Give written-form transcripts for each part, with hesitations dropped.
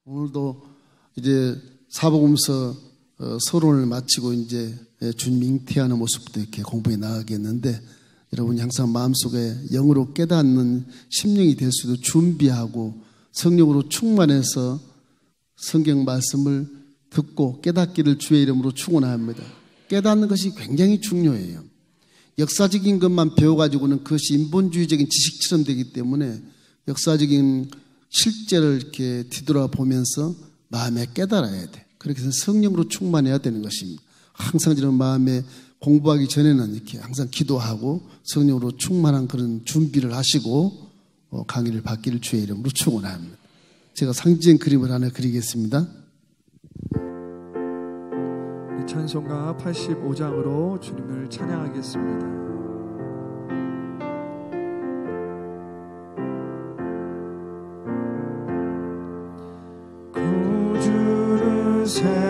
오늘도 이제 사복음서 서론을 마치고 이제 주님 잉태하는 모습부터 이렇게 공부해 나가겠는데, 여러분이 항상 마음속에 영으로 깨닫는 심령이 될 수 있도록 준비하고 성령으로 충만해서 성경 말씀을 듣고 깨닫기를 주의 이름으로 축원합니다. 깨닫는 것이 굉장히 중요해요. 역사적인 것만 배워가지고는 그것이 인본주의적인 지식처럼 되기 때문에 역사적인 실제를 이렇게 뒤돌아보면서 마음에 깨달아야 돼. 그렇게 해서 성령으로 충만해야 되는 것입니다. 항상 저는 마음에 공부하기 전에는 이렇게 항상 기도하고 성령으로 충만한 그런 준비를 하시고 강의를 받기를 주의 이름으로 축원합니다. 제가 상징 그림을 하나 그리겠습니다. 찬송가 85장으로 주님을 찬양하겠습니다. 구주를 생각만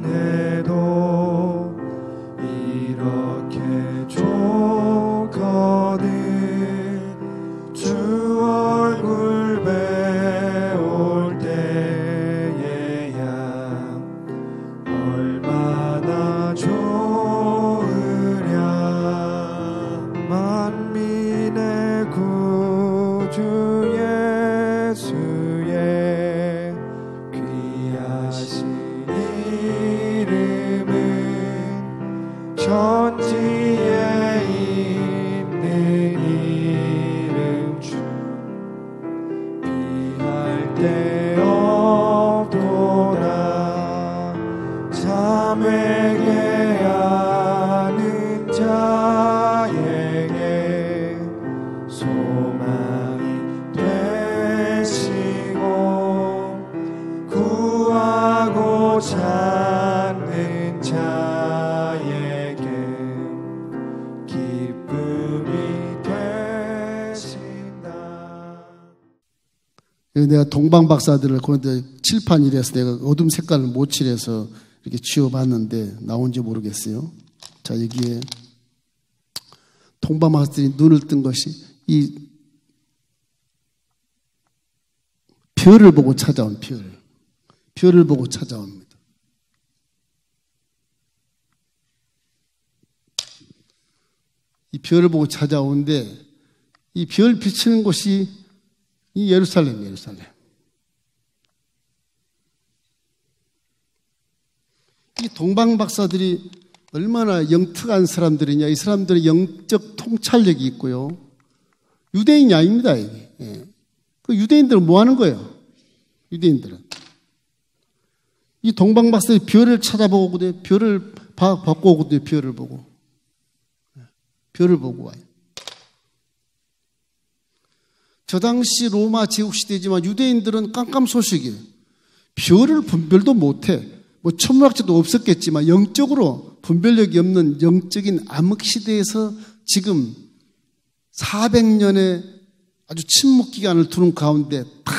해도 이렇게 좋거든. 주 얼굴 배울 때에야 얼마나 좋으랴. 만민의 구주 예수의 귀하신 이름은 천지에 있는 이름 중 비할 데 없도다. 참 회개하는 자에게 소망이 되시고 구하고 찾는 자에게 기쁨이 되신다. 내가 동방박사들을 그런데 칠판 이래서 내가 어둠 색깔을 못 칠해서 이렇게 지워봤는데 나온지 모르겠어요. 자, 여기에 동방박사들이 눈을 뜬 것이 이 별을 보고 찾아온 별을 보고 찾아옵니다. 이 별을 보고 찾아오는데 이 별 비치는 곳이 이 예루살렘. 이 동방박사들이 얼마나 영특한 사람들이냐. 이 사람들은 영적 통찰력이 있고요. 유대인이 아닙니다. 이게. 그 유대인들은 뭐 하는 거예요? 유대인들은 이 동방박사들이 별을 찾아보고 별을 받고 오거든요. 별을 보고 와요. 저 당시 로마 제국시대지만 유대인들은 깜깜소식이에요. 별을 분별도 못해. 뭐 천문학자도 없었겠지만 영적으로 분별력이 없는 영적인 암흑시대에서 지금 400년의 아주 침묵기간을 두는 가운데 다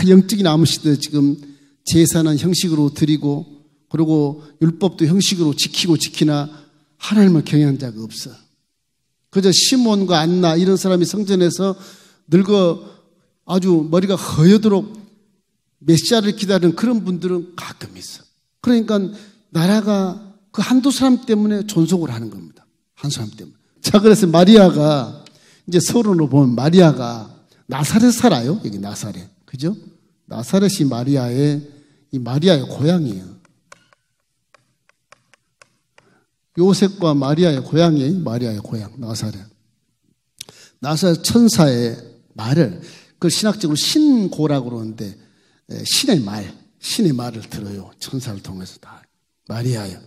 영적인 암흑시대에 지금 제사는 형식으로 드리고 그리고 율법도 형식으로 지키나 하나님을 경외한 자가 없어. 그저 시몬과 안나 이런 사람이 성전에서 늙어 아주 머리가 허여도록 메시아를 기다리는 그런 분들은 가끔 있어. 그러니까 나라가 그 한두 사람 때문에 존속을 하는 겁니다. 한 사람 때문에. 자, 그래서 마리아가 이제 서론으로 보면 마리아가 나사렛 살아요. 여기 나사렛. 그죠? 나사렛이 마리아의 고향이에요. 요셉과 마리아의 고향이에요. 마리아의 고향, 나사렛. 나사렛 천사의 말을, 그걸 신학적으로 신고라고 그러는데, 신의 말을 들어요. 천사를 통해서 다. 마리아여,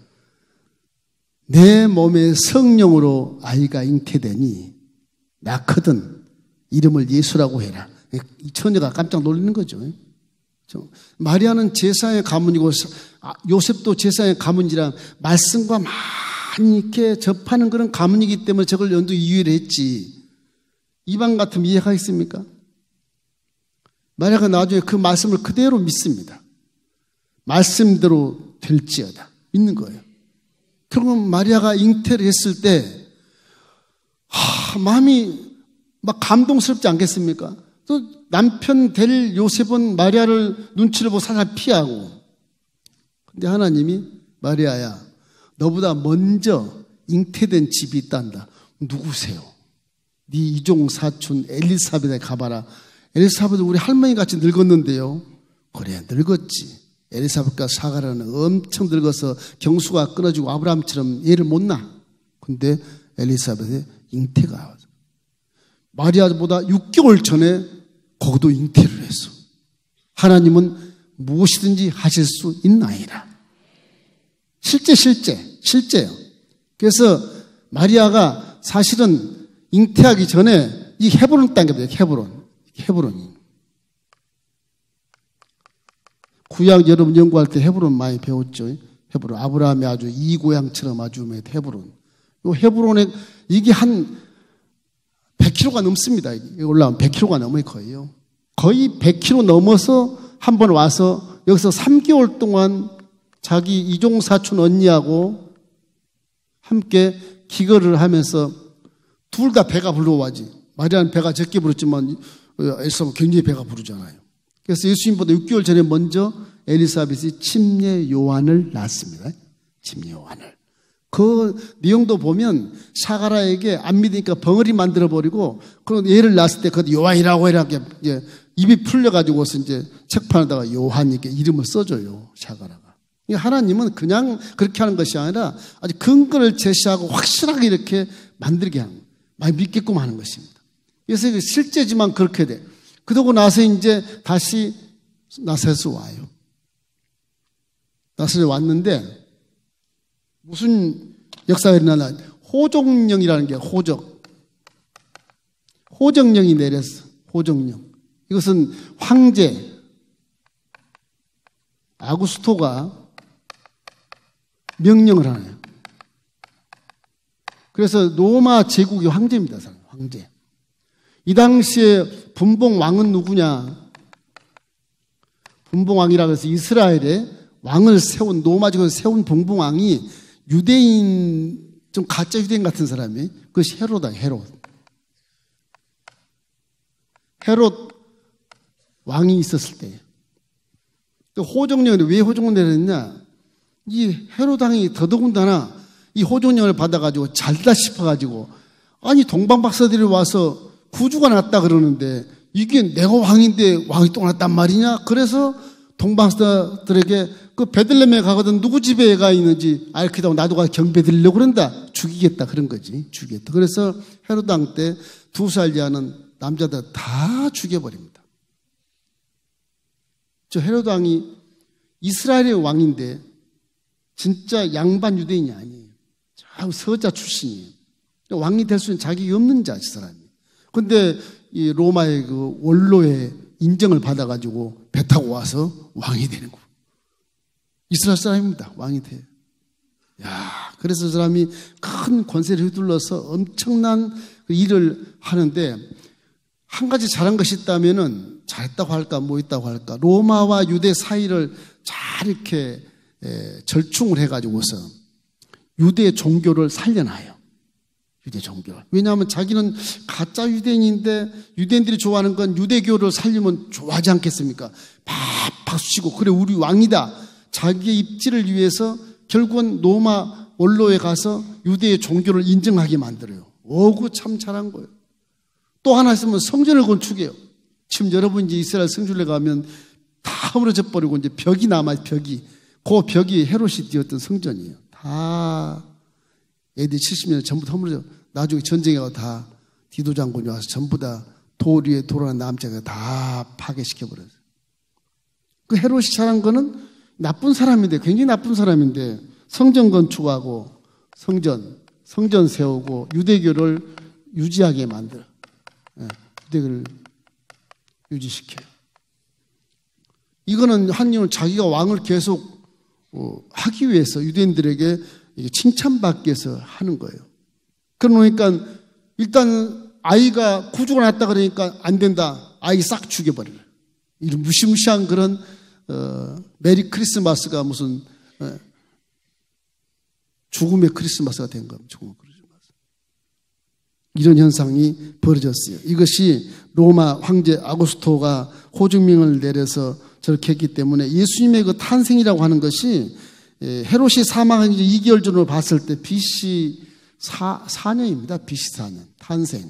내 몸에 성령으로 아이가 잉태되니 낳거든 이름을 예수라고 해라. 이 처녀가 깜짝 놀라는 거죠. 마리아는 제사의 가문이고 요셉도 제사의 가문이라 말씀과 많이 이렇게 접하는 그런 가문이기 때문에 저걸 연두 이해를 했지. 이방 같으면 이해하겠습니까? 마리아가 나중에 그 말씀을 그대로 믿습니다. 말씀대로 될지어다. 믿는 거예요. 결국은 마리아가 잉태를 했을 때 마음이 막 감동스럽지 않겠습니까? 또 남편 될 요셉은 마리아를 눈치를 보고 살살 피하고. 근데 하나님이 마리아야, 너보다 먼저 잉태된 집이 있단다. 누구세요? 네 이종 사촌 엘리사벳에 가봐라. 엘리사벳은 우리 할머니 같이 늙었는데요. 그래, 늙었지. 엘리사벳과 사가라는 엄청 늙어서 경수가 끊어지고 아브라함처럼 얘를 못 낳아. 근데 엘리사벳의 잉태가 와서 마리아보다 6개월 전에 거기도 잉태를 했어. 하나님은 무엇이든지 하실 수 있나이다. 실제요. 그래서 마리아가 사실은 잉태하기 전에 이 헤브론 땅이거든요. 헤브론이. 구약 여러분 연구할 때 헤브론 많이 배웠죠. 헤브론. 아브라함의 아주 이고향처럼 아주 헤브론. 요 헤브론에 이게 한 100km가 넘습니다. 올라오면 100km가 넘어요, 거의요. 거의 100km 넘어서 한번 와서 여기서 3개월 동안 자기 이종사촌 언니하고 함께 기거를 하면서 둘 다 배가 불러와지. 마리아는 배가 적게 부르지만 엘사벳은 굉장히 배가 부르잖아요. 그래서 예수님보다 6개월 전에 먼저 엘리사벳이 침례 요한을 낳았습니다. 침례 요한을. 그 내용도 보면 사가라에게 안 믿으니까 벙어리 만들어버리고 그런 얘를 낳았을 때 그 요한이라고 이렇게 입이 풀려가지고서 이제 책판에다가 요한이게 이름을 써줘요. 사가라가. 하나님은 그냥 그렇게 하는 것이 아니라 아주 근거를 제시하고 확실하게 이렇게 만들게 하는, 많이 믿게끔 하는 것입니다. 그래서 실제지만 그렇게 돼. 그러고 나서 이제 다시 나사렛에 와요. 나사렛에 왔는데 무슨 역사가 일어나나? 호종령이라는 게 호정령이 내렸어. 호정령. 이것은 황제 아구스토가 명령을 하네요. 그래서 로마 제국의 황제입니다. 황제. 이 당시에 분봉왕은 누구냐? 분봉왕이라고 해서 이스라엘에 왕을 세운, 로마 제국을 세운 분봉왕이 유대인, 좀 가짜 유대인 같은 사람이, 그것이 헤롯이다, 헤롯 왕이 있었을 때. 호종령이 왜 호종을 내렸냐? 이 헤롯 왕이 더더군다나 이 호종령을 받아가지고 잘다 싶어가지고, 아니, 동방박사들이 와서 구주가 났다 그러는데, 이게 내가 왕인데 왕이 또 났단 말이냐? 그래서 동방박사들에게 그 베들레헴에 가거든 누구 집에 가 있는지 알기다고 나도 가서 경배 드리려고 그런다. 죽이겠다. 그런 거지. 죽이겠다. 그래서 헤롯 왕 때 2살 이하는 남자들 다 죽여버립니다. 저 헤롯 왕이 이스라엘의 왕인데 진짜 양반 유대인이 아니에요. 저 서자 출신이에요. 왕이 될 수 있는 자격이 없는 자, 이 사람이. 근데 이 로마의 그 원로의 인정을 받아가지고 배 타고 와서 왕이 되는 거예요. 이스라엘 사람입니다. 왕이 돼요. 야, 그래서 그 사람이 큰 권세를 휘둘러서 엄청난 일을 하는데 한 가지 잘한 것이 있다면은 잘했다고 할까 뭐 있다고 할까 로마와 유대 사이를 잘 이렇게 절충을 해가지고서 유대 종교를 살려놔요. 유대 종교. 왜냐하면 자기는 가짜 유대인인데 유대인들이 좋아하는 건 유대교를 살리면 좋아하지 않겠습니까? 박수치고 그래 우리 왕이다. 자기의 입지를 위해서 결국은 로마 원로에 가서 유대의 종교를 인정하게 만들어요. 오구 참 잘한 거예요. 또 하나 있으면 성전을 건축해요. 지금 여러분 이제 이스라엘 성전에 가면 다 허물어져 버리고 이제 벽이 남아요. 벽이. 그 벽이 헤롯이 지었던 성전이에요. 다 AD 70년에 전부 다 허물어져. 나중에 전쟁에 가서 다 디도 장군이 와서 전부 다 돌 위에 돌아가는 남자가 다 파괴시켜버렸어요. 그 헤롯이 잘한 거는 나쁜 사람인데, 굉장히 나쁜 사람인데, 성전 건축하고, 성전 세우고, 유대교를 유지하게 만들어. 유대교를 유지시켜요. 이거는 하나님은 자기가 왕을 계속 하기 위해서 유대인들에게 칭찬받기 위해서 하는 거예요. 그러니까 일단 아이가 구주가 났다 그러니까 안 된다. 아이 싹 죽여버려요. 이런 무시무시한 그런 메리 크리스마스가 무슨 죽음의 크리스마스가 된 겁니다. 죽음의 크리스마스. 이런 현상이 벌어졌어요. 이것이 로마 황제 아구스토가 호중명을 내려서 저렇게 했기 때문에 예수님의 그 탄생이라고 하는 것이 헤롯이 사망한 2개월 전으로 봤을 때 BC 4년입니다. BC 4년 탄생.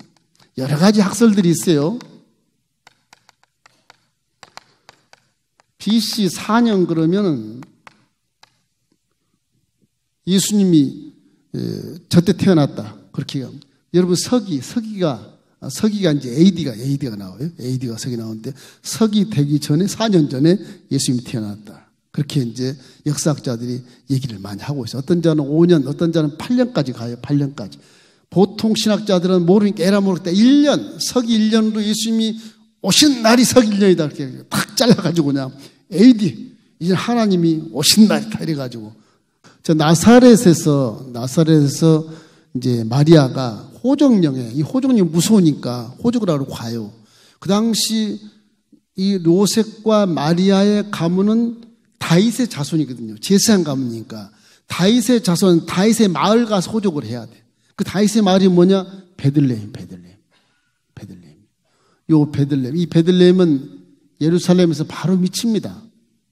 여러 가지 학설들이 있어요. BC 4년 그러면은 예수님이 저때 태어났다. 그렇게 합니다. 여러분 서기가 이제 AD가 나와요. AD가 서기 나오는데 서기 되기 전에 4년 전에 예수님이 태어났다. 그렇게 이제 역사학자들이 얘기를 많이 하고 있어요. 어떤 자는 5년, 어떤 자는 8년까지 가요. 8년까지. 보통 신학자들은 모르니까 에라 모르겠다. 1년, 서기 1년으로 예수님이 오신 날이 서기 1년이다. 이렇게 탁 잘라가지고 그냥 AD, 이제 하나님이 오신 날이다. 이래가지고. 저 나사렛에서 이제 마리아가 호적령에, 이 호적령이 무서우니까 호적을 하러 가요. 그 당시 이 요셉과 마리아의 가문은 다윗의 자손이거든요. 제사장 가문이니까. 다윗의 자손, 다윗의 마을 가서 호적을 해야 돼. 그 다윗의 마을이 뭐냐? 베들레헴. 이 베들레헴은 예루살렘에서 바로 밑입니다.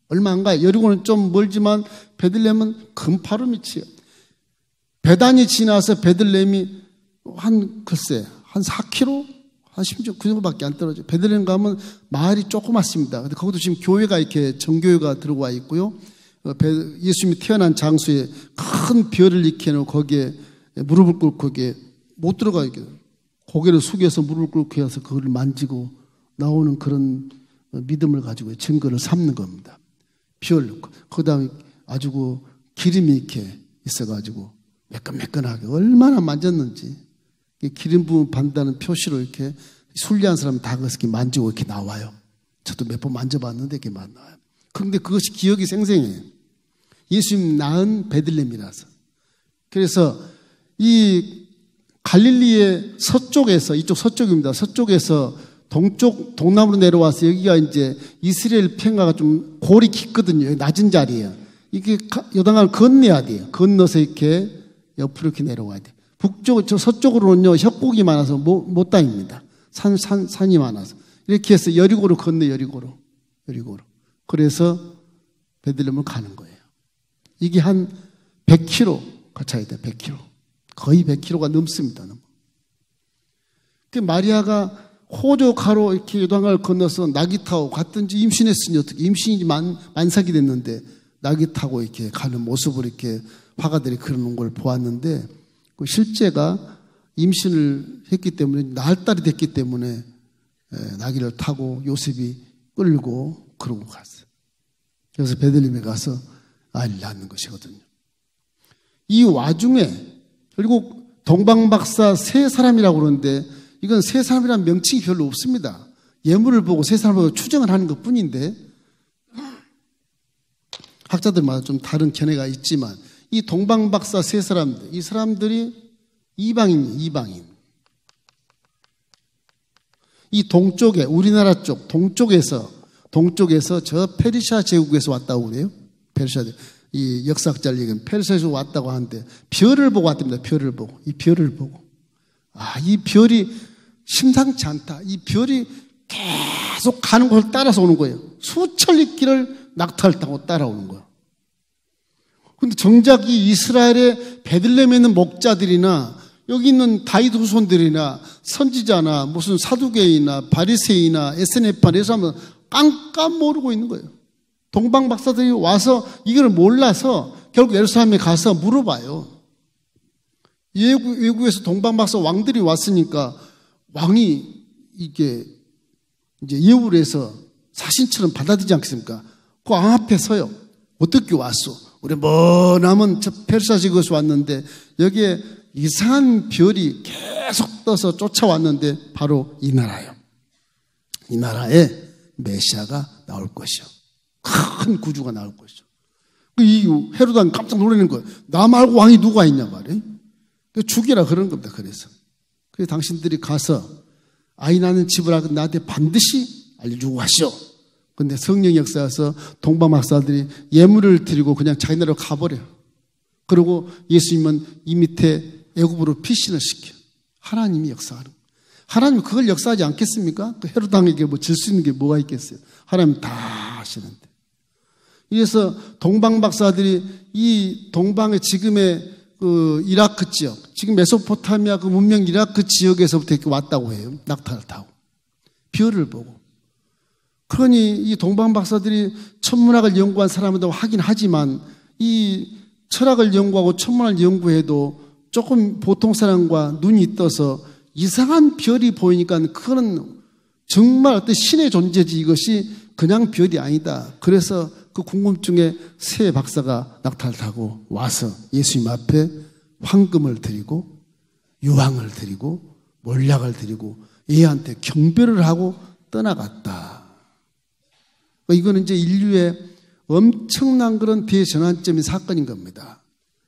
얼마 안 가요. 여리고는 좀 멀지만 베들레헴은 바로 밑이에요. 베단이 지나서 베들레헴이 한 4km? 한 심지어 그 정도밖에 안 떨어져요. 베들레헴 가면 마을이 조그맣습니다. 근데 거기도 지금 교회가 이렇게 정교회가 들어와 있고요. 예수님이 태어난 장소에 큰 별을 이렇게 해놓고 거기에 무릎을 꿇고 거기에 못 들어가요. 고개를 숙여서 무릎을 꿇고 해서 그걸 만지고 나오는 그런 믿음을 가지고 증거를 삼는 겁니다. 별, 그 다음에 아주 그 기름이 이렇게 있어가지고 매끈매끈하게 얼마나 만졌는지 기름 부음 받는다는 표시로 이렇게 순리한 사람은 다 그렇게 만지고 이렇게 나와요. 저도 몇 번 만져봤는데 이렇게 나와요. 그런데 그것이 기억이 생생해요. 예수님 낳은 베들레헴이라서. 그래서 이 갈릴리의 서쪽에서, 이쪽 서쪽입니다. 서쪽에서 동남으로 내려와서 여기가 이제 이스라엘 평야가 좀 골이 깊거든요. 낮은 자리예요. 이게 요단강을 건너야 돼요. 건너서 이렇게 옆으로 이렇게 내려와야 돼요. 저 서쪽으로는요, 협곡이 많아서 못 다닙니다. 산이 많아서. 이렇게 해서 여리고로 건너, 여리고로. 그래서 베들레헴을 가는 거예요. 이게 한 100km 거쳐야 돼요, 100km. 거의 100km가 넘습니다. 그 마리아가 호적하러 이렇게 요단강을 건너서 낙이 타고 갔든지 임신했으니 어떻게, 임신이 만삭이 됐는데 낙이 타고 이렇게 가는 모습을 이렇게 화가들이 그러는 걸 보았는데, 그 실제가 임신을 했기 때문에, 날달이 됐기 때문에 나귀를 타고 요셉이 끌고 그러고 갔어요. 그래서 베들레헴에 가서 아이를 낳는 것이거든요. 이 와중에 결국 동방박사 세 사람이라고 그러는데, 이건 세 사람이라는 명칭이 별로 없습니다. 예물을 보고 세 사람을 보고 추정을 하는 것 뿐인데, 학자들마다 좀 다른 견해가 있지만, 이 동방박사 세 사람들, 이 사람들이 이방인. 이 동쪽에, 우리나라 쪽, 동쪽에서 저 페르시아 제국에서 왔다고 그래요. 이 역사학자를 얘기하면 페르시아에서 왔다고 하는데, 별을 보고 왔답니다. 이 별을 보고. 이 별이 심상치 않다. 이 별이 계속 가는 곳을 따라서 오는 거예요. 수천리 길을 낙타를 타고 따라오는 거예요. 근데 정작 이 이스라엘의 베들레헴에 있는 목자들이나 여기 있는 다윗 후손들이나 선지자나 무슨 사두개이나 바리새이나 에스네파 이런 사람은 깜깜 모르고 있는 거예요. 동방 박사들이 와서 이걸 몰라서 결국 예루살렘에 가서 물어봐요. 외국에서 동방 박사 왕들이 왔으니까 왕이 이게 이제 예우를 해서 사신처럼 받아들이지 않겠습니까? 그 왕 앞에 서요. 어떻게 왔어? 우리 머나먼 저 페르시아 제국에서 왔는데 여기에 이상한 별이 계속 떠서 쫓아왔는데 바로 이 나라예요. 이 나라에 메시아가 나올 것이요. 큰 구주가 나올 것이요. 이 헤롯 왕이 깜짝 놀라는 거예요. 나 말고 왕이 누가 있냐 말이에요. 죽이라 그러는 겁니다. 그래서 당신들이 가서 아이 낳는 집을 하고 나한테 반드시 알려주고 가시오. 근데 성령 역사에서 동방박사들이 예물을 드리고 그냥 자기 나라로 가버려요. 그리고 예수님은 이 밑에 애굽으로 피신을 시켜요. 하나님이 역사하는 거예요. 하나님 그걸 역사하지 않겠습니까? 그 헤롯 왕에게 뭐 질 수 있는 게 뭐가 있겠어요? 하나님 다 하시는데. 그래서 동방 박사들이 이 동방의 지금의 그 이라크 지역, 지금 메소포타미아 그 문명 이라크 지역에서부터 이렇게 왔다고 해요. 낙타를 타고. 별을 보고. 그러니 이 동방 박사들이 천문학을 연구한 사람들도 하긴 하지만 이 철학을 연구하고 천문학을 연구해도 조금 보통 사람과 눈이 떠서 이상한 별이 보이니까 그거는 정말 어떤 신의 존재지 이것이 그냥 별이 아니다. 그래서 그 궁금증에 새 박사가 낙타를 타고 와서 예수님 앞에 황금을 드리고 유황을 드리고 몰약을 드리고 얘한테 경배를 하고 떠나갔다. 이거는 이제 인류의 엄청난 그런 대전환점인 사건인 겁니다.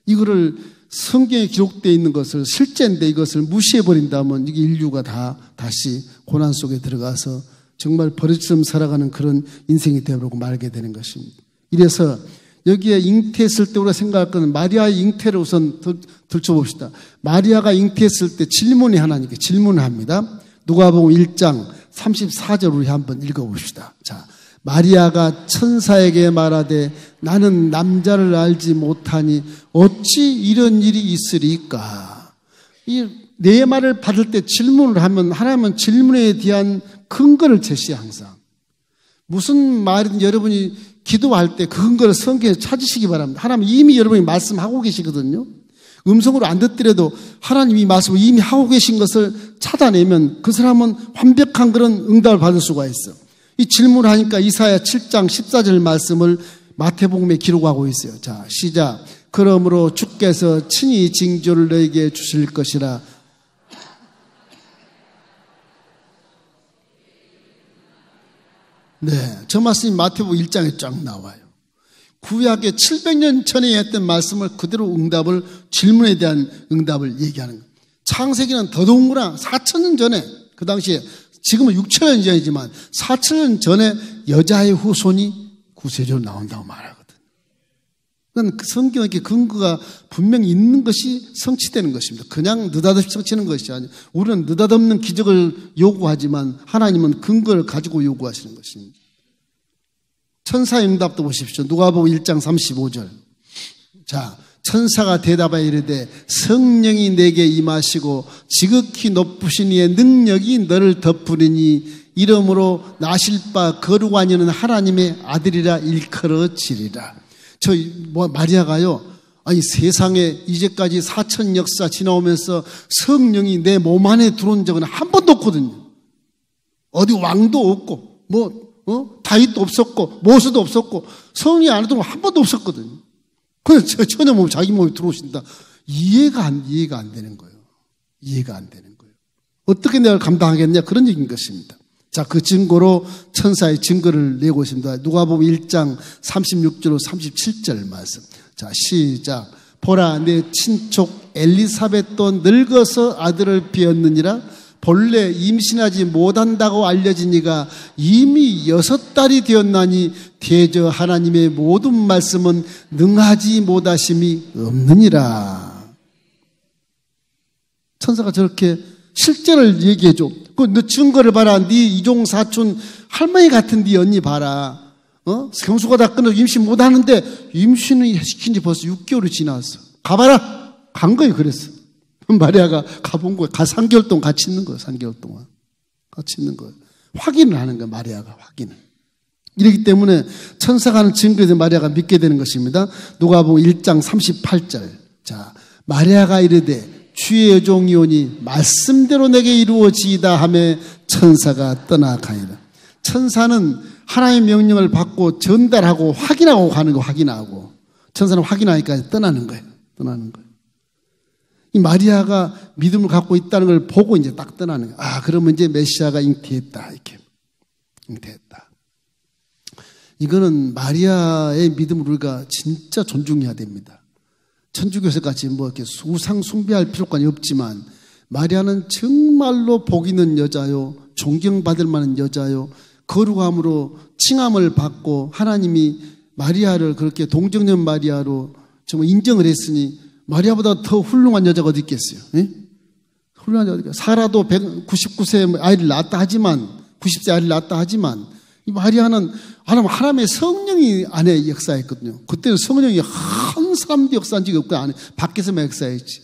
이거를 성경에 기록되어 있는 것을 실제인데 이것을 무시해버린다면 이게 인류가 다 다시 고난 속에 들어가서 정말 버릇처럼 살아가는 그런 인생이 되어버리고 말게 되는 것입니다. 이래서 여기에 잉태했을 때 우리가 생각할 것은 마리아의 잉태를 우선 들춰봅시다. 마리아가 잉태했을 때 질문이 하나님께 질문을 합니다. 누가복음 1장 34절 우리 한번 읽어봅시다. 자, 마리아가 천사에게 말하되 나는 남자를 알지 못하니 어찌 이런 일이 있으리까. 이 내 말을 받을 때 질문을 하면 하나님은 질문에 대한 근거를 제시해 항상. 무슨 말이든 여러분이 기도할 때 그 근거를 성경에 찾으시기 바랍니다. 하나님 이미 여러분이 말씀하고 계시거든요. 음성으로 안 듣더라도 하나님이 말씀을 이미 하고 계신 것을 찾아내면 그 사람은 완벽한 그런 응답을 받을 수가 있어. 이 질문을 하니까 이사야 7장 14절 말씀을 마태복음에 기록하고 있어요. 자, 시작. 그러므로 주께서 친히 징조를 너에게 주실 것이라. 네, 저 말씀이 마태복음 1장에 쫙 나와요. 구약에 700년 전에 했던 말씀을 그대로 응답을, 질문에 대한 응답을 얘기하는 거예요. 창세기는 더더군구나 4,000년 전에, 그 당시에 지금은 6,000년 전이지만 4,000년 전에 여자의 후손이 구세주로 나온다고 말하거든. 그러니까 성경에 근거가 분명히 있는 것이 성취되는 것입니다. 그냥 느닷없이 성취하는 것이 아니에요. 우리는 느닷없는 기적을 요구하지만 하나님은 근거를 가지고 요구하시는 것입니다. 천사의 응답도 보십시오. 누가복음 1장 35절. 자, 천사가 대답하여 이르되 성령이 내게 임하시고 지극히 높으신 이의 능력이 너를 덮으리니 이러므로 나실 바 거룩한 이는 하나님의 아들이라 일컬어지리라. 마리아가요, 아니 세상에 이제까지 4천 역사 지나오면서 성령이 내 몸 안에 들어온 적은 한 번도 없거든요. 어디 왕도 없고 다윗도 없었고 모세도 없었고 성령이 안에 들어온 한 번도 없었거든요. 그래서 전혀 몸 자기 몸에 들어오신다. 이해가 안 되는 거예요. 이해가 안 되는 거예요. 어떻게 내가 감당하겠냐 그런 얘기인 것입니다. 자, 그 증거로 천사의 증거를 내고 있습니다. 누가복음 1장 36절로 37절 말씀. 자, 시작. 보라, 내 친족 엘리사벳도 늙어서 아들을 비었느니라. 본래 임신하지 못한다고 알려진 이가 이미 6달이 되었나니 대저 하나님의 모든 말씀은 능하지 못하심이 없느니라. 천사가 저렇게 실제를 얘기해줘. 너 증거를 봐라. 네 이종 사촌 할머니 같은 네 언니 봐라. 경수가 다 끊어 임신 못하는데 임신을 시킨 지 벌써 6개월이 지났어. 가봐라. 간 거예요. 그랬어. 마리아가 가본 거예요. 3개월 동안 같이 있는 거예요. 3개월 동안 같이 있는 거예요. 확인을 하는 거예요. 마리아가 확인을. 이렇기 때문에 천사가 하는 증거에 대해 마리아가 믿게 되는 것입니다. 누가복음 1장 38절. 자, 마리아가 이르되 주의 여종이오니 말씀대로 내게 이루어지이다 하며 천사가 떠나가니라. 천사는 하나님의 명령을 받고 전달하고 확인하고 가는 거 확인하고 천사는 확인하니까 떠나는 거예요. 떠나는 거예요. 이 마리아가 믿음을 갖고 있다는 걸 보고 이제 딱 떠나는 거예요. 아, 그러면 이제 메시아가 잉태했다. 이렇게. 잉태했다. 이거는 마리아의 믿음을 우리가 진짜 존중해야 됩니다. 천주교에서 같이 이렇게 우상 숭배할 필요까지 없지만 마리아는 정말로 복 있는 여자요, 존경받을 만한 여자요, 거룩함으로 칭함을 받고 하나님이 마리아를 그렇게 동정녀 마리아로 정말 인정을 했으니 마리아보다 더 훌륭한 여자가 어디 있겠어요? 예? 훌륭하죠. 사라도 199세 아이를 낳았다 하지만, 90세 아이를 낳았다 하지만, 이 마리아는 하나님의 성령이 안에 역사했거든요. 그때는 성령이 한 사람도 역사한 적이 없고, 안에 밖에서만 역사했지.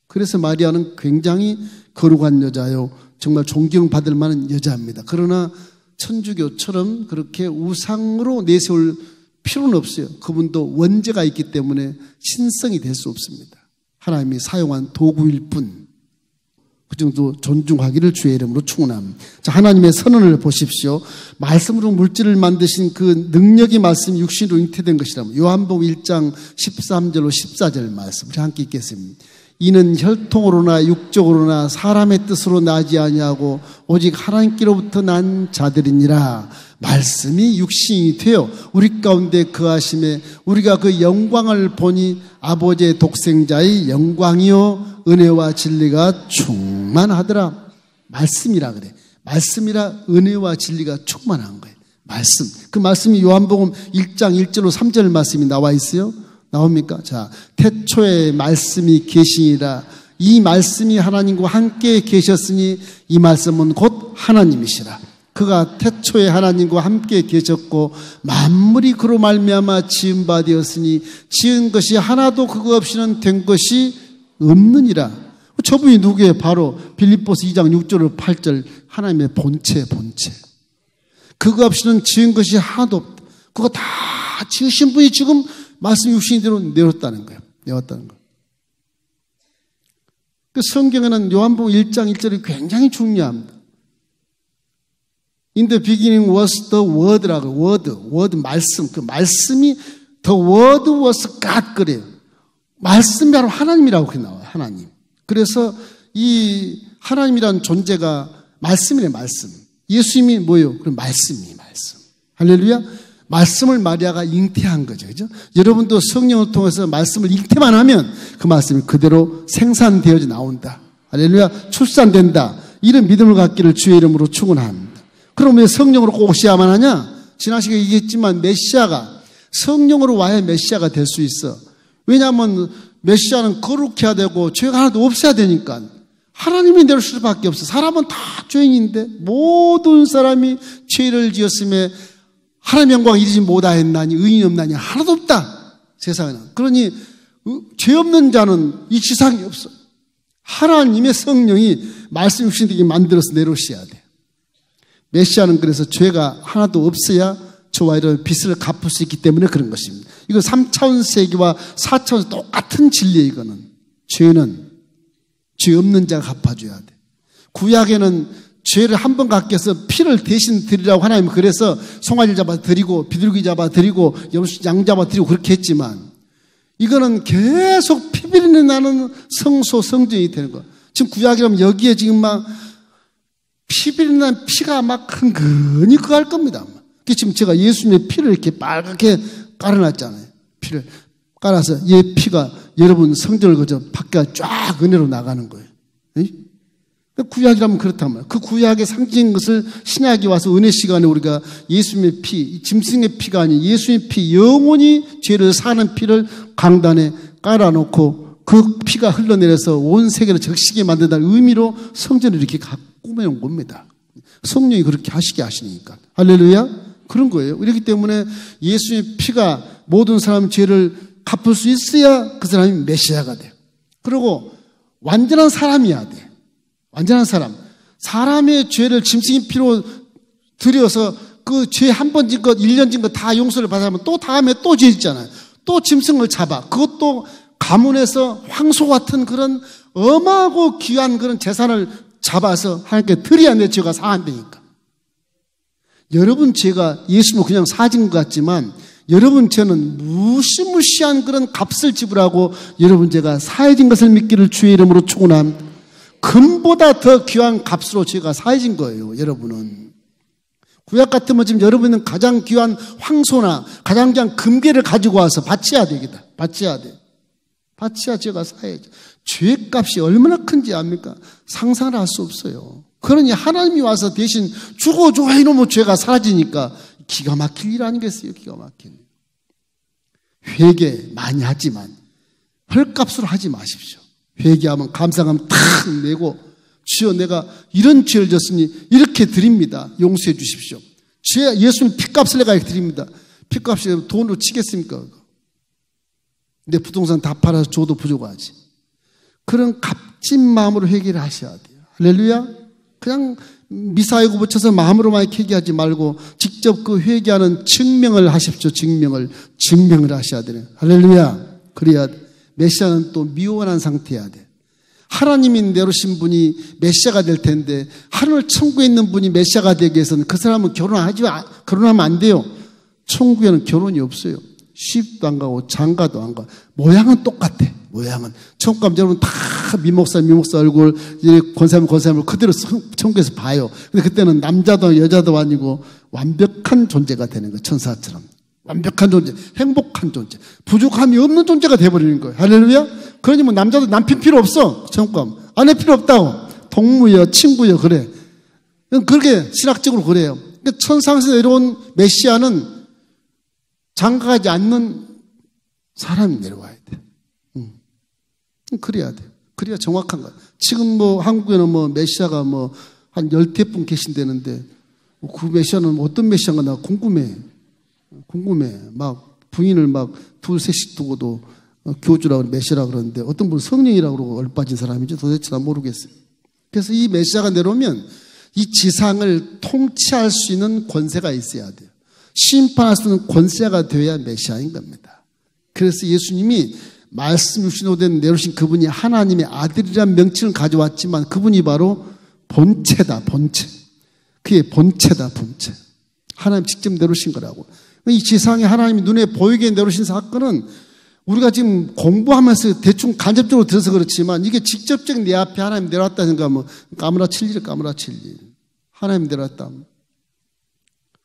그래서 마리아는 굉장히 거룩한 여자요. 정말 존경받을 만한 여자입니다. 그러나 천주교처럼 그렇게 우상으로 내세울 필요는 없어요. 그분도 원죄가 있기 때문에 신성이 될 수 없습니다. 하나님이 사용한 도구일 뿐. 그 정도 존중하기를 주의 이름으로 축원합니다. 자, 하나님의 선언을 보십시오. 말씀으로 물질을 만드신 그 능력이 말씀이 육신으로 잉태된 것이라면 요한복음 1장 13절로 14절 말씀 우리 함께 읽겠습니다. 이는 혈통으로나 육적으로나 사람의 뜻으로 나지 아니하고 오직 하나님께로부터 난 자들이니라. 말씀이 육신이 되어 우리 가운데 거하심에 우리가 그 영광을 보니 아버지의 독생자의 영광이요 은혜와 진리가 충만하더라. 말씀이라 그래. 말씀이라 은혜와 진리가 충만한 거예요. 말씀. 그 말씀이 요한복음 1장 1절로 3절 말씀이 나와 있어요. 나옵니까? 자, 태초에 말씀이 계시니라. 이 말씀이 하나님과 함께 계셨으니 이 말씀은 곧 하나님이시라. 그가 태초에 하나님과 함께 계셨고 만물이 그로 말미암아 지은 바 되었으니 지은 것이 하나도 그거 없이는 된 것이 없느니라. 저분이 누구예요? 바로 빌립보서 2장 6절 8절 하나님의 본체. 그거 없이는 지은 것이 하나도 없다. 그거 다 지으신 분이 지금 말씀 육신대로 내렸다는 거예요. 그 성경에는 요한복음 1장 1절이 굉장히 중요합니다. In the beginning was the word라고, word 말씀. 그 말씀이 the word was God 그래요. 말씀이 바로 하나님이라고 그렇게 나와요. 하나님. 그래서 이 하나님이라는 존재가 말씀이래, 말씀. 예수님이 뭐예요? 그럼 말씀. 할렐루야. 말씀을 마리아가 잉태한 거죠. 그죠? 여러분도 성령을 통해서 말씀을 잉태만 하면 그 말씀이 그대로 생산되어져 나온다. 할렐루야. 출산된다. 이런 믿음을 갖기를 주의 이름으로 축원합니다. 그럼 왜 성령으로 꼭 오셔야만 하냐? 지난 시간에 얘기했지만 메시아가 성령으로 와야 메시아가 될 수 있어. 왜냐하면 메시아는 거룩해야 되고 죄가 하나도 없어야 되니까. 하나님이 낼 수밖에 없어. 사람은 다 죄인인데 모든 사람이 죄를 지었음에 하나님의 영광 이르지 못하였나니 의인이 없나니 하나도 없다. 세상에는. 그러니 죄 없는 자는 이 지상에 없어. 하나님의 성령이 말씀 육신되게 만들어서 내려오셔야 돼. 메시아는 그래서 죄가 하나도 없어야 저와 이런 빚을 갚을 수 있기 때문에 그런 것입니다. 이거 3차원 세계와 4차원 똑같은 진리예요. 이거는. 죄는 죄 없는 자가 갚아줘야 돼. 구약에는 죄를 한 번 갚게해서 피를 대신 드리라고 하나님은 그래서 송아지를 잡아 드리고 비둘기 잡아 드리고 양 잡아 드리고 그렇게 했지만 이거는 계속 피비린내 나는 성전이 되는 거야. 지금 구약이라면 여기에 지금 막 피비린내 나는 피가 막 흥건히 그할 겁니다. 지금 제가 예수님의 피를 이렇게 빨갛게 깔아놨잖아요. 피를 깔아서 이 피가 여러분 성전을 거쳐 밖에 쫙 은혜로 나가는 거예요. 구약이라면 그렇단 말이에요. 그 구약의 상징인 것을 신약이 와서 은혜 시간에 우리가 예수님의 피, 짐승의 피가 아닌 예수님의 피, 영원히 죄를 사는 피를 강단에 깔아놓고 그 피가 흘러내려서 온 세계를 적시게 만든다는 의미로 성전을 이렇게 꾸며놓은 겁니다. 성령이 그렇게 하시게 하시니까. 할렐루야? 그런 거예요. 그렇기 때문에 예수님의 피가 모든 사람 죄를 갚을 수 있어야 그 사람이 메시아가 돼요. 그리고 완전한 사람이어야 돼. 완전한 사람. 사람의 죄를 짐승의 피로 들여서 그 죄 한 번 진 것, 1년 진 것 다 용서를 받으면 또 다음에 또 죄 짓잖아요. 또 짐승을 잡아. 그것도 가문에서 황소 같은 그런 엄하고 귀한 그런 재산을 잡아서 하나님께 드려야 내 죄가 사한다니까. 여러분 죄가 예수님은 그냥 사진 것 같지만 여러분 죄는 무시무시한 그런 값을 지불하고 여러분 죄가 사해진 것을 믿기를 주의 이름으로 축원합니다. 금보다 더 귀한 값으로 죄가 사해진 거예요. 여러분은. 구약 같으면 지금 여러분은 가장 귀한 황소나 가장 귀한 금괴를 가지고 와서 바쳐야 되겠다. 바쳐야 돼. 바쳐야 죄가 사해져. 죄값이 얼마나 큰지 압니까? 상상을 할 수 없어요. 그러니 하나님이 와서 대신 죽어줘 이놈의 죄가 사라지니까 기가 막힐 일 아니겠어요? 기가 막힐 일. 회개 많이 하지만 헐값으로 하지 마십시오. 회개하면 감사감 탁 내고 주여 내가 이런 죄를 졌으니 이렇게 드립니다. 용서해 주십시오. 예수님 핏값을 내가 드립니다. 핏값이 돈으로 치겠습니까? 내 부동산 다 팔아서 줘도 부족하지. 그런 값진 마음으로 회개를 하셔야 돼요. 할렐루야. 그냥 미사에 고붙여서 마음으로만 회개하지 말고 직접 그 회개하는 증명을 하십시오. 증명을 하셔야 돼요. 할렐루야. 그래야 메시아는 또 미원한 상태여야 돼. 하나님이 내려오신 분이 메시아가 될 텐데 하늘 천국에 있는 분이 메시아가 되기 위해서는 그 사람은 결혼하면 안 돼요. 천국에는 결혼이 없어요. 시집도 안 가고 장가도 안 가고 모양은 똑같아. 모양은 천국 가면 여러분 다 미목사 얼굴 권사님 그대로 천국에서 봐요. 근데 그때는 남자도 여자도 아니고 완벽한 존재가 되는 거예요. 천사처럼 완벽한 존재, 행복한 존재, 부족함이 없는 존재가 돼버리는 거예요. 할렐루야. 그러니 뭐 남자도 남편 필요 없어. 천국 가면 아내 필요 없다고. 동무여 친구여 그래. 그렇게 신학적으로 그래요. 그러니까 천상에서 내려온 메시아는 장가가지 않는 사람이 내려와야 돼. 그래야 돼. 그래야 정확한 거야. 지금 뭐 한국에는 뭐 메시아가 뭐 한 10분 계신다는데 그 메시아는 어떤 메시아인가 나 궁금해. 막 부인을 막 둘 셋씩 두고도 교주라고 메시아라고 그러는데 어떤 분은 성령이라고 그러고 얼빠진 사람이죠. 도대체 난 모르겠어요. 그래서 이 메시아가 내려오면 이 지상을 통치할 수 있는 권세가 있어야 돼요. 심판할 수 있는 권세가 되어야 메시아인 겁니다. 그래서 예수님이 말씀 육신오된 내려오신 그분이 하나님의 아들이라는 명칭을 가져왔지만 그분이 바로 본체다. 본체. 그의 본체다. 본체. 하나님 직접 내려오신 거라고. 이 지상에 하나님이 눈에 보이게 내려오신 사건은 우리가 지금 공부하면서 대충 간접적으로 들어서 그렇지만 이게 직접적 내 앞에 하나님 내려왔다는 거 하면 까무라칠 일. 하나님 내려왔다.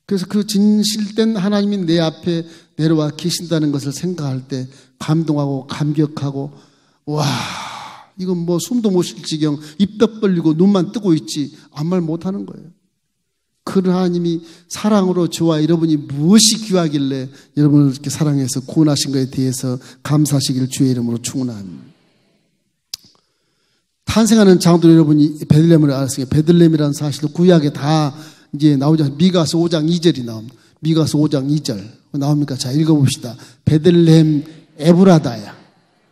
그래서 그 진실된 하나님이 내 앞에 내려와 계신다는 것을 생각할 때 감동하고 감격하고 와 이건 뭐 숨도 못 쉴 지경 입덕 벌리고 눈만 뜨고 있지 아무 말 못하는 거예요. 그 하나님이 사랑으로 저와 여러분이 무엇이 귀하길래 여러분을 이렇게 사랑해서 구원하신 것에 대해서 감사하시기를 주의 이름으로 축원합니다. 탄생하는 장도 여러분이 베들레헴을 알았으니까 베들레헴이라는 사실도 구약에 다 이제 나오죠. 미가서 5장 2절이 나옵니다. 미가서 5장 2절 나옵니까? 자 읽어봅시다. 베들레헴 에브라다야.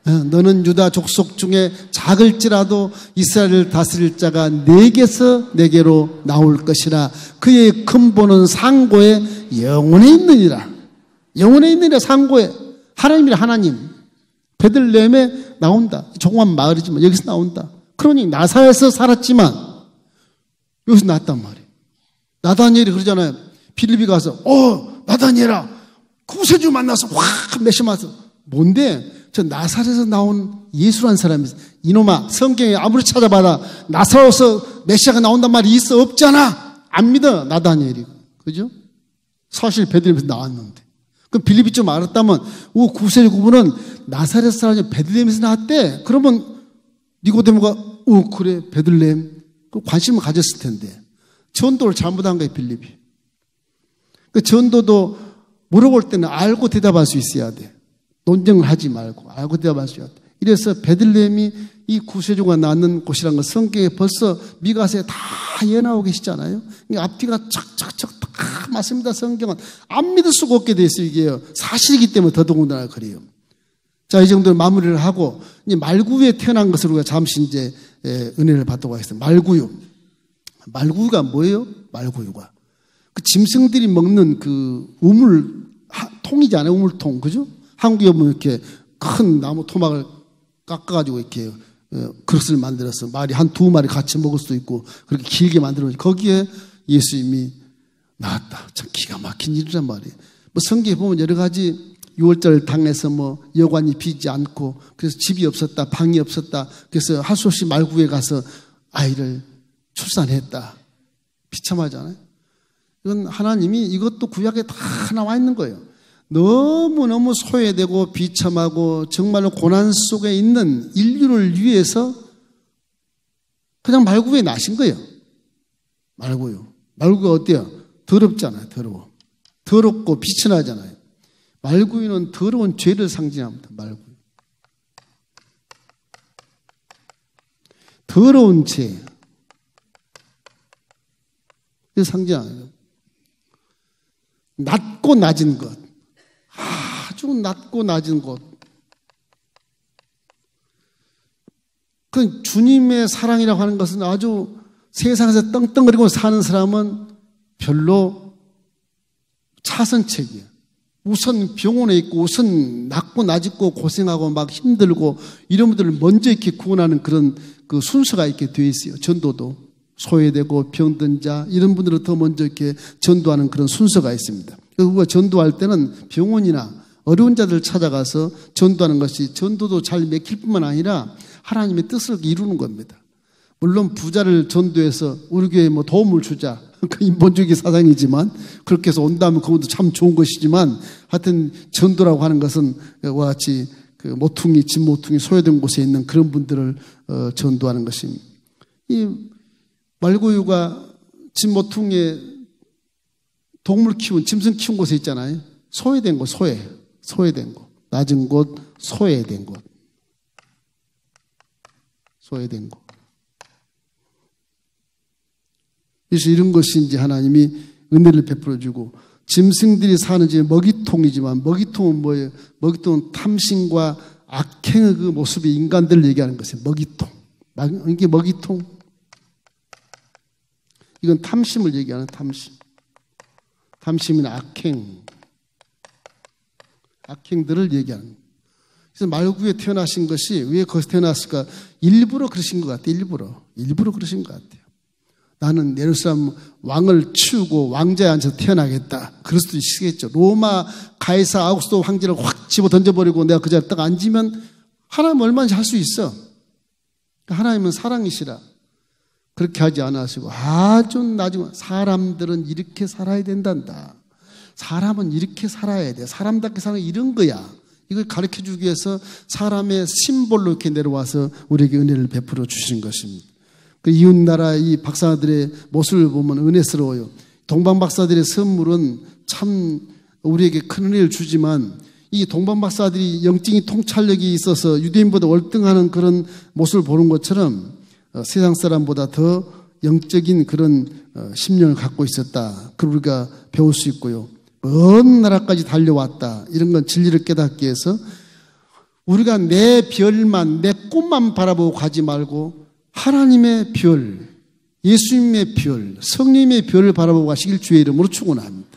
너는 유다 족속 중에 작을지라도 이스라엘을 다스릴 자가 내게서 내게로 나올 것이라. 그의 근본은 상고에 영원에 있느니라. 영원에 있느니라. 상고에. 하나님이라. 하나님. 베들레헴에 나온다. 조그만 마을이지만 여기서 나온다. 그러니 나사에서 살았지만 여기서 났단 말이에요. 나다니엘이 그러잖아요. 빌립이 가서 나다니엘아 구세주 만나서 확 메시 맞어. 뭔데? 저 나사렛에서 나온 예수라는 사람이 있어. 이놈아 성경에 아무리 찾아봐라 나사렛에서 메시아가 나온단 말이 있어? 없잖아. 안 믿어 나다니엘이. 그죠? 사실 베들레헴에서 나왔는데. 그럼 빌립이 좀 알았다면 구세주 그분은 나사렛 사람이 베들레헴에서 나왔대. 그러면 니고데모가 그래 베들레헴 그 관심을 가졌을 텐데 전도를 잘못한 거예요. 빌립이. 그 전도도 물어볼 때는 알고 대답할 수 있어야 돼. 논쟁을 하지 말고 알고 대답할 수 있어야 돼. 이래서 베들레헴이 이 구세주가 낳는 곳이라는 걸 성경에 벌써 미가서에 다 예나오고 계시잖아요. 앞뒤가 척척척 다 맞습니다. 성경은 안 믿을 수가 없게 돼 있어요. 이게 사실이기 때문에 더더군다나 그래요. 자, 이 정도로 마무리를 하고 이제 말구유에 태어난 것으로 우리가 잠시 이제 은혜를 받도록 하겠습니다. 말구유가 뭐예요? 말구유가 그 짐승들이 먹는 그 통이잖아요. 우물통, 그죠? 한국에 보면 이렇게 큰 나무 토막을 깎아가지고 이렇게 그릇을 만들어서 말이 한 두 마리 같이 먹을 수도 있고 그렇게 길게 만들어서 거기에 예수님이 나왔다. 참 기가 막힌 일이란 말이에요. 뭐 성경에 보면 여러 가지 6월절 당에서 뭐 여관이 비지 않고 그래서 집이 없었다, 방이 없었다. 그래서 할 수 없이 말구에 가서 아이를 출산했다. 비참하잖아요. 이건 하나님이 이것도 구약에 다 나와 있는 거예요. 너무너무 소외되고 비참하고 정말로 고난 속에 있는 인류를 위해서 그냥 말구에 나신 거예요. 말구요. 말구가 어때요? 더럽잖아요. 더러워. 더럽고 비천하잖아요. 말구유는 더러운 죄를 상징합니다. 말구유. 더러운 죄. 그 상징이에요. 낮고 낮은 것. 아주 낮고 낮은 것. 그 주님의 사랑이라고 하는 것은 아주 세상에서 떵떵거리고 사는 사람은 별로 차선책이에요. 우선 병원에 있고 우선 낮고 낮고 고생하고 막 힘들고 이런 분들을 먼저 이렇게 구원하는 그런 그 순서가 이렇게 되어 있어요. 전도도 소외되고 병든 자 이런 분들을 더 먼저 이렇게 전도하는 그런 순서가 있습니다. 우리가 전도할 때는 병원이나 어려운 자들을 찾아가서 전도하는 것이 전도도 잘 맥힐 뿐만 아니라 하나님의 뜻을 이루는 겁니다. 물론 부자를 전도해서 우리 교회에 뭐 도움을 주자. 그 인본주의 사상이지만 그렇게 해서 온다면 그것도 참 좋은 것이지만 하여튼 전도라고 하는 것은 그와 같이 그 모퉁이, 진모퉁이 소외된 곳에 있는 그런 분들을 전도하는 것입니다. 이 말구유가 진모퉁이에 동물 키운, 짐승 키운 곳에 있잖아요. 소외된 곳, 소외된 곳. 낮은 곳, 소외된 곳. 소외된 곳. 그래서 이런 것이 이제 하나님이 은혜를 베풀어주고, 짐승들이 사는 집에 먹이통이지만, 먹이통은 뭐예요? 먹이통은 탐심과 악행의 그 모습이 인간들을 얘기하는 것이에요. 먹이통. 이게 먹이통. 이건 탐심을 얘기하는 탐심. 탐심이나 악행. 악행들을 얘기하는 거예요. 그래서 말구에 태어나신 것이 왜 거기서 태어났을까? 일부러 그러신 것 같아요. 일부러 그러신 것 같아요. 나는 예루살렘 왕을 치우고 왕자에 앉아서 태어나겠다. 그럴 수도 있겠죠. 로마 가이사 아우구스도 황제를 확 집어 던져버리고 내가 그 자리에 딱 앉으면 하나님 얼마든지 할 수 있어. 하나님은 사랑이시라. 그렇게 하지 않으시고 아주 나중에 사람들은 이렇게 살아야 된단다. 사람은 이렇게 살아야 돼. 사람답게 사는 이런 거야. 이걸 가르쳐주기 위해서 사람의 심볼로 이렇게 내려와서 우리에게 은혜를 베풀어 주신 것입니다. 그 이웃나라 이 박사들의 모습을 보면 은혜스러워요. 동방 박사들의 선물은 참 우리에게 큰 은혜를 주지만 이 동방 박사들이 영적인 통찰력이 있어서 유대인보다 월등하는 그런 모습을 보는 것처럼 세상 사람보다 더 영적인 그런 심령을 갖고 있었다. 그걸 우리가 배울 수 있고요. 먼 나라까지 달려왔다. 이런 건 진리를 깨닫기 위해서 우리가 내 별만, 내 꿈만 바라보고 가지 말고 하나님의 별, 예수님의 별, 성령의 별을 바라보고 가시길 주의 이름으로 축원합니다.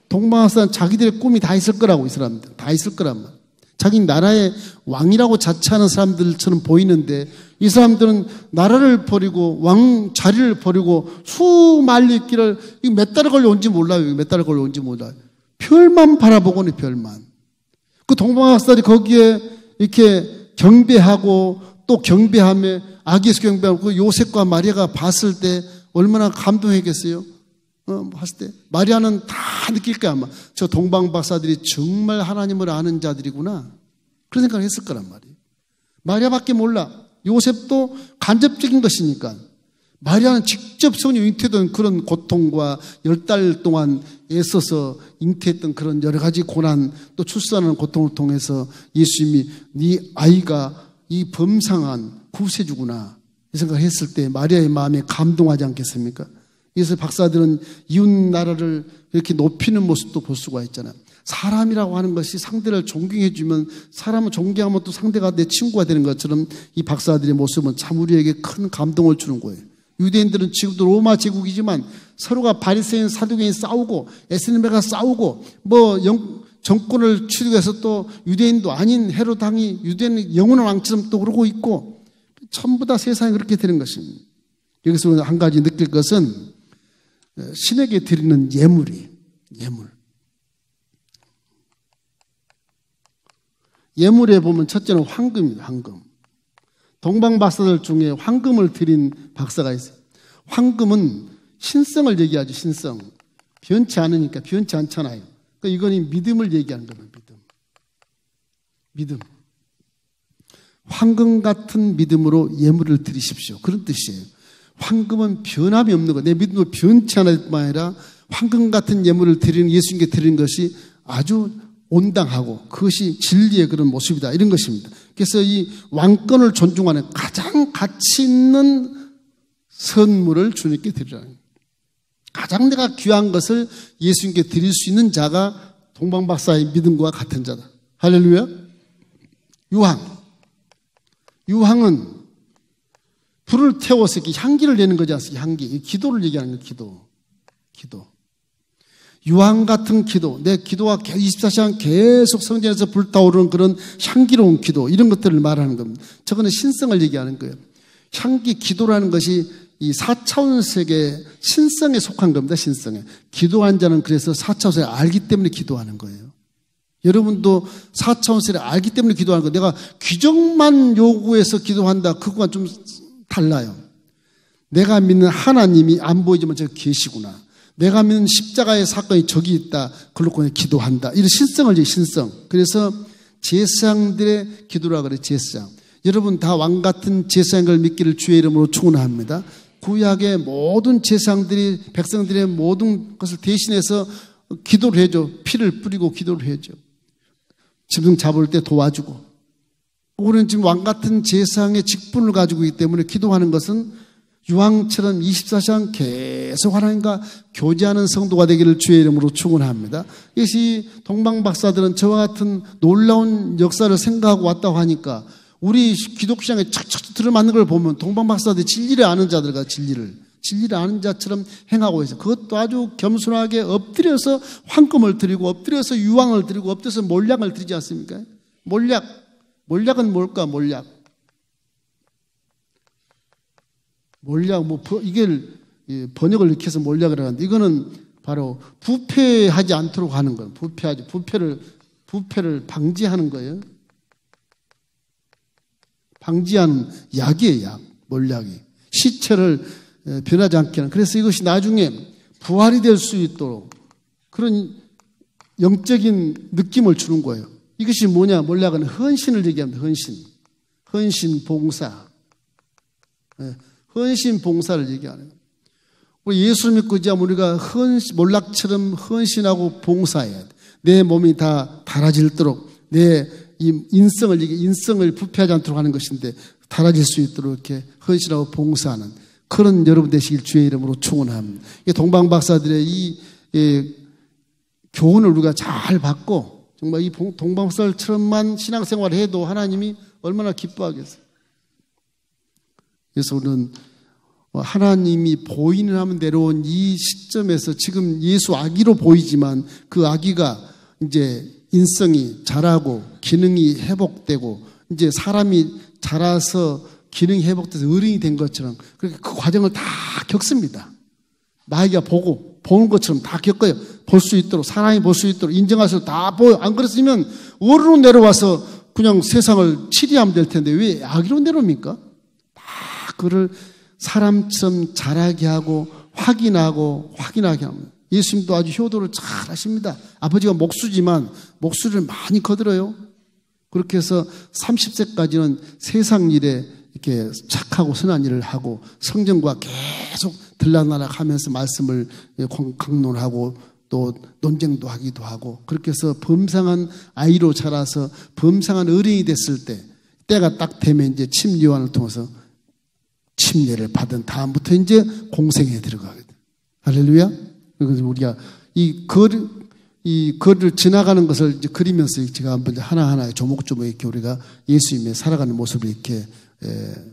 동방박사는 자기들의 꿈이 다 있을 거라고, 이 사람들 다 있을 거란 말. 자기 나라의 왕이라고 자처하는 사람들처럼 보이는데 이 사람들은 나라를 버리고 왕 자리를 버리고 수만리 길을 몇 달을 걸려온지 몰라요. 몇 달을 걸려온지 몰라요. 별만 바라보고는 별만. 그 동방박사들이 거기에 이렇게 경배하고 또 경배하며 아기에서 경배하고 그 요셉과 마리아가 봤을 때 얼마나 감동했겠어요? 봤을 때 마리아는 다 느낄 거야 아마. 저 동방박사들이 정말 하나님을 아는 자들이구나. 그런 생각을 했을 거란 말이에요. 마리아밖에 몰라. 요셉도 간접적인 것이니까. 마리아는 직접 성령 잉태된 그런 고통과 10달 동안 애써서 잉태했던 그런 여러 가지 고난 또 출산하는 고통을 통해서 예수님이 네 아이가 이 범상한 구세주구나 이 생각을 했을 때 마리아의 마음에 감동하지 않겠습니까? 그래서 박사들은 이웃 나라를 이렇게 높이는 모습도 볼 수가 있잖아요. 사람이라고 하는 것이 상대를 존경해주면 사람을 존경하면 또 상대가 내 친구가 되는 것처럼 이 박사들의 모습은 참 우리에게 큰 감동을 주는 거예요. 유대인들은 지금도 로마 제국이지만 서로가 바리새인 사두개인 싸우고 에스니베가 싸우고 정권을 취득 해서 또 유대인도 아닌 헤롯 왕이 유대인 영원한 왕처럼 또 그러고 있고 전부 다 세상이 그렇게 되는 것입니다. 여기서 한 가지 느낄 것은 신에게 드리는 예물. 예물에 보면 첫째는 황금입니다. 황금. 동방 박사들 중에 황금을 드린 박사가 있어요. 황금은 신성을 얘기하죠. 신성. 변치 않으니까 변치 않잖아요. 그러니까 이건 믿음을 얘기하는 거예요. 믿음. 황금 같은 믿음으로 예물을 드리십시오. 그런 뜻이에요. 황금은 변함이 없는 거. 내 믿음도 변치 않을 뿐만 아니라 황금 같은 예물을 드리는 예수님께 드리는 것이 아주 온당하고 그것이 진리의 그런 모습이다. 이런 것입니다. 그래서 이 왕권을 존중하는 가장 가치 있는 선물을 주님께 드리라는 거예요. 가장 내가 귀한 것을 예수님께 드릴 수 있는 자가 동방박사의 믿음과 같은 자다. 할렐루야. 유황은 불을 태워서 이렇게 향기를 내는 거지 않습니까? 향기. 기도를 얘기하는 거예요. 기도. 유황 같은 기도. 내 기도가 24시간 계속 성전에서 불타오르는 그런 향기로운 기도. 이런 것들을 말하는 겁니다. 저거는 신성을 얘기하는 거예요. 향기, 기도라는 것이 이 4차원 세계 신성에 속한 겁니다. 신성에. 기도한 자는 그래서 4차원 세계를 알기 때문에 기도하는 거예요. 여러분도 4차원 세계를 알기 때문에 기도하는 거예요. 내가 규정만 요구해서 기도한다. 그거와 좀 달라요. 내가 믿는 하나님이 안 보이지만 저기 계시구나. 내가 믿는 십자가의 사건이 저기 있다. 그렇고 기도한다. 이런 신성을 얘기해요. 신성. 그래서 제사장들의 기도라 그래요. 제사장. 여러분 다 왕 같은 제사장을 믿기를 주의 이름으로 축원합니다. 구약의 모든 제사장들이 백성들의 모든 것을 대신해서 기도를 해줘. 피를 뿌리고 기도를 해줘. 짐승 잡을 때 도와주고. 우리는 지금 왕 같은 제사장의 직분을 가지고 있기 때문에 기도하는 것은 유황처럼 24시간 계속 하나님과 교제하는 성도가 되기를 주의 이름으로 축원합니다. 이것이 동방박사들은 저와 같은 놀라운 역사를 생각하고 왔다고 하니까 우리 기독시장에 착착 들어맞는 걸 보면 동방박사들이 진리를 아는 자들과 진리를 아는 자처럼 행하고 있어요. 그것도 아주 겸손하게 엎드려서 황금을 드리고 엎드려서 유황을 드리고 엎드려서 몰약을 드리지 않습니까? 몰약은 뭘까? 몰약 이게 번역을 이렇게 해서 몰약을 하는데 이거는 바로 부패하지 않도록 하는 거예요. 부패를 방지하는 거예요. 방지하는 약이에요. 약. 몰약이. 시체를 변하지 않게 하는. 그래서 이것이 나중에 부활이 될 수 있도록 그런 영적인 느낌을 주는 거예요. 이것이 뭐냐? 몰약은 헌신을 얘기합니다. 헌신 봉사. 헌신 봉사를 얘기하는 거예요. 우리 예수 믿고 이제 우리가 몰락처럼 헌신하고 봉사해야 돼. 내 몸이 다 달아질도록 내 인성을 부패하지 않도록 하는 것인데 달아질 수 있도록 이렇게 헌신하고 봉사하는 그런 여러분 되시길 주의 이름으로 축원합니다. 동방박사들의 이 교훈을 우리가 잘 받고 정말 이 동방박사들처럼만 신앙생활을 해도 하나님이 얼마나 기뻐하겠어요. 그래서 우리는 하나님이 보이는 하면 내려온 이 시점에서 지금 예수 아기로 보이지만 그 아기가 이제 인성이 자라고 기능이 회복되고 이제 사람이 자라서 기능이 회복돼서 어른이 된 것처럼 그렇게 그 과정을 다 겪습니다. 나이가 보는 것처럼 다 겪어요. 볼 수 있도록 사람이 볼 수 있도록 인정할 수 있도록 다 보여. 안 그랬으면 어른으로 내려와서 그냥 세상을 치리하면 될 텐데 왜 아기로 내려옵니까? 다 그를 사람처럼 자라게 하고 확인하게 합니다. 예수님도 아주 효도를 잘 하십니다. 아버지가 목수지만 목수를 많이 거들어요. 그렇게 해서 30세까지는 세상 일에 이렇게 착하고 선한 일을 하고 성전과 계속 들락날락하면서 말씀을 강론하고 또 논쟁도 하기도 하고 그렇게 해서 범상한 아이로 자라서 범상한 어린이 됐을 때가 딱 되면 이제 침례요한을 통해서 침례를 받은 다음부터 이제 공생에 들어가게 돼. 할렐루야. 그래서 우리가 이 거리를 지나가는 것을 이제 그리면서 제가 한번 하나하나 조목조목 이렇게 우리가 예수님의 살아가는 모습을 이렇게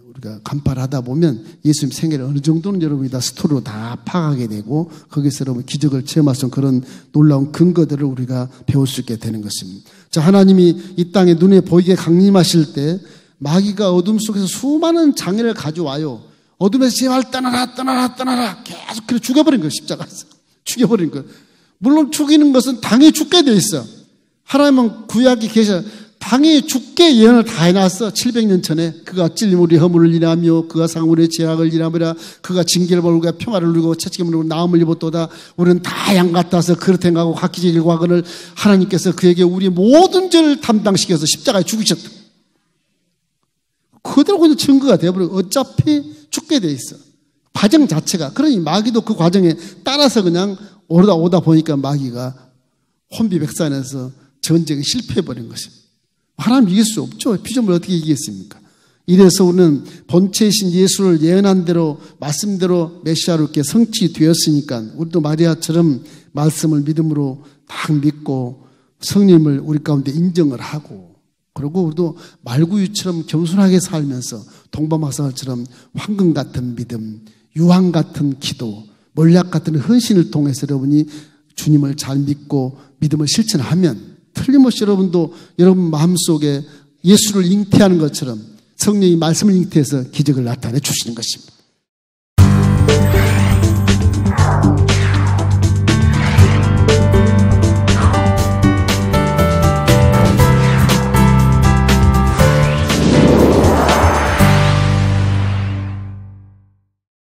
우리가 간파하다 보면 예수님 생애를 어느 정도는 여러분이 다 스토리로 다 파악하게 되고 거기서 여러분 기적을 체험할 수 있는 그런 놀라운 근거들을 우리가 배울 수 있게 되는 것입니다. 자, 하나님이 이 땅에 눈에 보이게 강림하실 때 마귀가 어둠 속에서 수많은 장애를 가져와요. 어둠에서 제발 떠나라 계속 그래 죽여버린 거예요. 십자가에서 죽여버린 거예요. 물론 죽이는 것은 당연히 죽게 돼 있어. 하나님은 구약에 계셔 당연히 죽게 예언을 다 해놨어. 700년 전에 그가 찔림 우리 허물을 인하며 그가 상 우리의 죄악을 인하며 그가 징계를 받고 우리가 평화를 누리고 채찍을 누리고 나음을 입었도다. 우리는 다 양 같아서 그렇게 행하고 각기의 일과 악을 하나님께서 그에게 우리 모든 죄를 담당시켜서 십자가에 죽이셨다. 그대로 그냥 증거가 되어버리고 어차피 죽게 돼 있어. 과정 자체가. 그러니 마귀도 그 과정에 따라서 그냥 오다 보니까 마귀가 혼비백산해서 전쟁에 실패해버린 것입니다. 하나님 이길 수 없죠. 피조물 어떻게 이기겠습니까? 이래서 우리는 본체이신 예수를 예언한 대로 말씀대로 메시아로 이렇게 성취되었으니까 우리도 마리아처럼 말씀을 믿음으로 딱 믿고 성령님을 우리 가운데 인정을 하고, 그리고 우리도 말구유처럼 겸손하게 살면서 동방마사처럼 황금 같은 믿음, 유황 같은 기도, 몰약 같은 헌신을 통해서 여러분이 주님을 잘 믿고 믿음을 실천하면 틀림없이 여러분도 여러분 마음속에 예수를 잉태하는 것처럼 성령이 말씀을 잉태해서 기적을 나타내 주시는 것입니다.